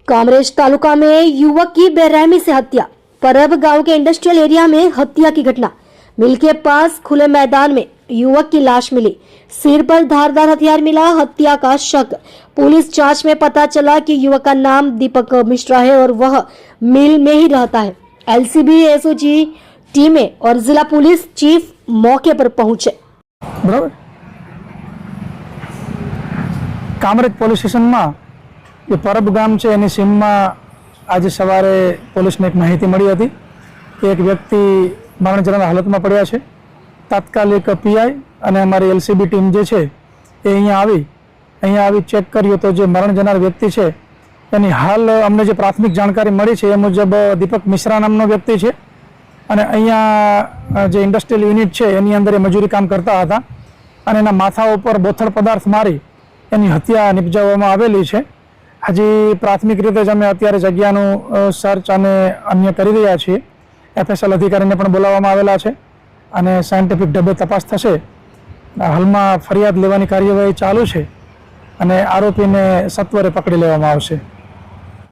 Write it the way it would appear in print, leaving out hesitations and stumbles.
कामरेज तालुका में युवक की बेरहमी से हत्या। परब गांव के इंडस्ट्रियल एरिया में हत्या की घटना। मिल के पास खुले मैदान में युवक की लाश मिली। सिर पर धारदार हथियार मिला। हत्या का शक। पुलिस जांच में पता चला कि युवक का नाम दीपक मिश्रा है और वह मिल में ही रहता है। एलसीबी एसओजी टीमें और जिला पुलिस चीफ मौके पर पहुंचे। बराबर कामरेज पोलीस स्टेशन में ये परब गाम है एनी सीम में आज सवारे पुलिस ने एक माहिती मળી હતી કે એક વ્યક્તિ મરણજનક હાલતમાં પડ્યા છે। તાત્કાલિક પીઆઈ અને અમારી એલસીબી ટીમ જે છે એ અહીંયા આવી ચેક કર્યું તો જે મરણ જનાર વ્યક્તિ છે એની હાલ અમને જે પ્રાથમિક જાણકારી મળી છે એ મુજબ દીપક મિશ્રા નામનો વ્યક્તિ છે અને અહીંયા જે ઇન્ડસ્ટ્રીયલ યુનિટ છે એની અંદર એ મજૂરી કામ કરતા હતા અને એના માથા ઉપર બોથડ પદાર્થ મારી એની હત્યા નિપજાવવામાં આવેલી છે। હજી પ્રાથમિક રીતે જ અમે અત્યારે જગ્યાનું સર્ચ અને અન્ય કરી રહ્યા છીએ। એફએસએલ અધિકારીને પણ બોલાવવામાં આવેલા છે અને સાયન્ટિફિક ઢબે તપાસ થશે। હાલમાં ફરિયાદ લેવાની કાર્યવાહી ચાલુ છે અને આરોપીને સત્વરે પકડી લેવામાં આવશે।